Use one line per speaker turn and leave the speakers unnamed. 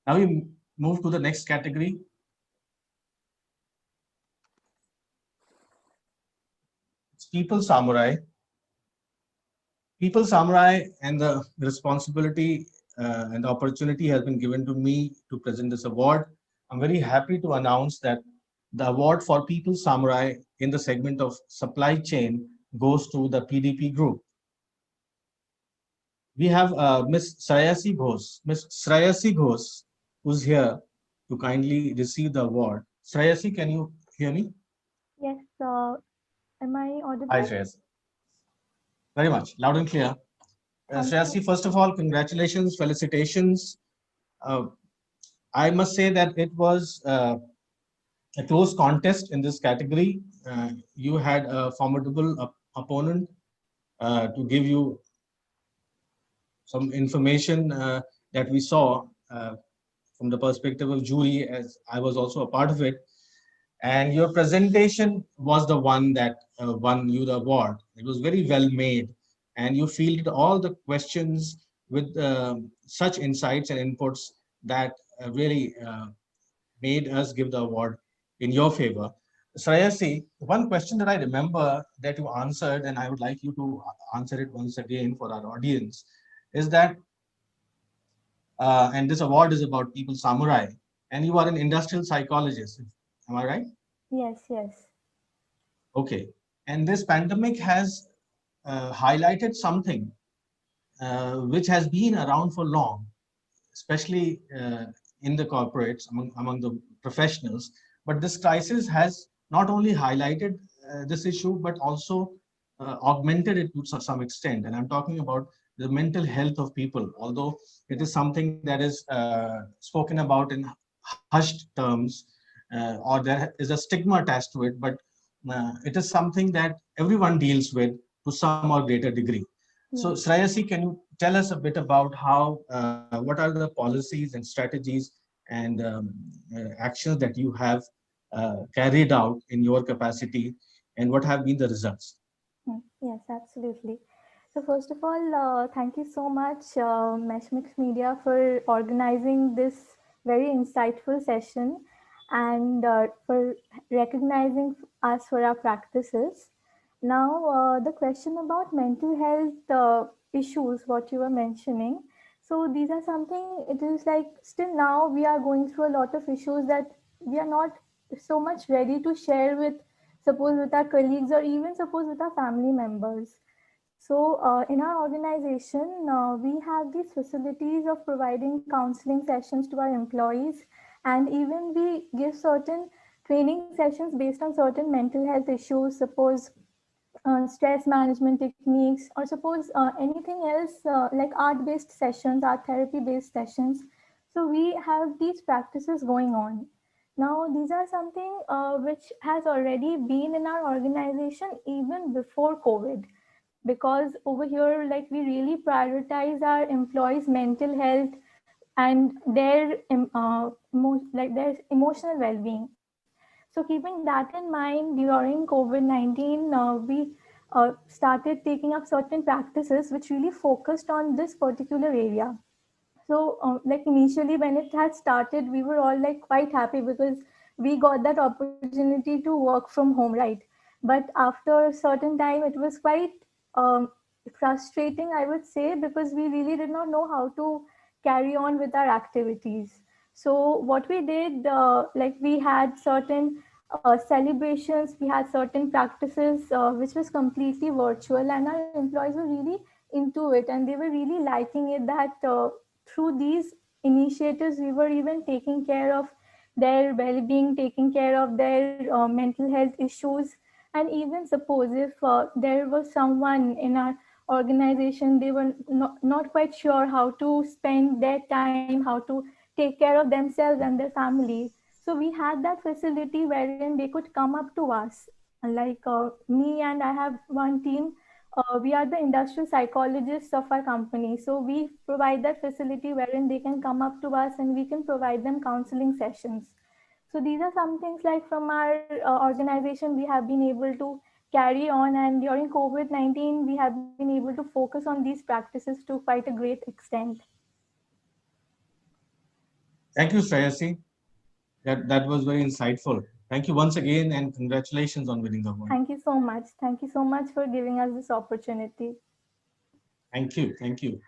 Now we move to the next category. It's People Samurai. People Samurai, and the responsibility and the opportunity has been given to me to present this award. I'm very happy to announce that the award for People Samurai in the segment of supply chain goes to the PDP group. We have Miss Shrayasi Ghosh. Miss Shrayasi Ghosh, who's here to kindly receive the award. Shrayasi, can you hear me?
Yes, am I
Hi,
audible?
Shreyasi. Very much. Loud and clear.
Thank you.
Shreyasi, first of all, congratulations, felicitations. Uh, I must say that it was a close contest in this category. You had a formidable opponent to give you some information that we saw from the perspective of jury, as I was also a part of it. And your presentation was the one that won you the award. It was very well made, and you fielded all the questions with such insights and inputs that really made us give the award in your favor. Shreyasi, one question that I remember that you answered, and I would like you to answer it once again for our audience, is that, and this award is about People Samurai, and you are an industrial psychologist. Am I right?
Yes, yes.
Okay. And this pandemic has highlighted something which has been around for long, especially in the corporates, among the professionals. But this crisis has not only highlighted this issue, but also augmented it to some extent. And I'm talking about the mental health of people, although it is something that is spoken about in hushed terms, or there is a stigma attached to it, but it is something that everyone deals with to some or greater degree. So,
Yes.
Shreyasi, can you tell us a bit about how, what are the policies and strategies and actions that you have carried out in your capacity, and what have been the results?
Yes, absolutely. So first of all, thank you so much, Meshmix Media, for organizing this very insightful session and for recognizing us for our practices. Now, the question about mental health issues, what you were mentioning. So these are something, it is like still now we are going through a lot of issues that we are not so much ready to share with, suppose with our colleagues or even suppose with our family members. So, in our organization, we have these facilities of providing counseling sessions to our employees, and even we give certain training sessions based on certain mental health issues, suppose stress management techniques, or suppose anything else like art based sessions, art therapy based sessions. So, we have these practices going on. Now, these are something which has already been in our organization even before COVID, because over here, like, we really prioritize our employees mental health and their like their emotional well-being. So keeping that in mind, during COVID-19 we started taking up certain practices which really focused on this particular area. So like initially when it had started, we were all like quite happy because we got that opportunity to work from home, right? But after a certain time it was quite um, frustrating, I would say, because we really did not know how to carry on with our activities. So what we did, like we had certain celebrations, we had certain practices which was completely virtual, and our employees were really into it and they were really liking it, that through these initiatives we were even taking care of their well-being, taking care of their mental health issues. And even suppose if there was someone in our organization, they were not quite sure how to spend their time, how to take care of themselves and their family. So we had that facility wherein they could come up to us. Like me and I have one team, we are the industrial psychologists of our company. So we provide that facility wherein they can come up to us and we can provide them counseling sessions. So these are some things like from our organization we have been able to carry on, and during COVID-19 we have been able to focus on these practices to quite a great extent.
Thank you, Shreyasi. That was very insightful. Thank you once again, and congratulations on winning the award.
Thank you so much. Thank you so much for giving us this opportunity.
Thank you. Thank you.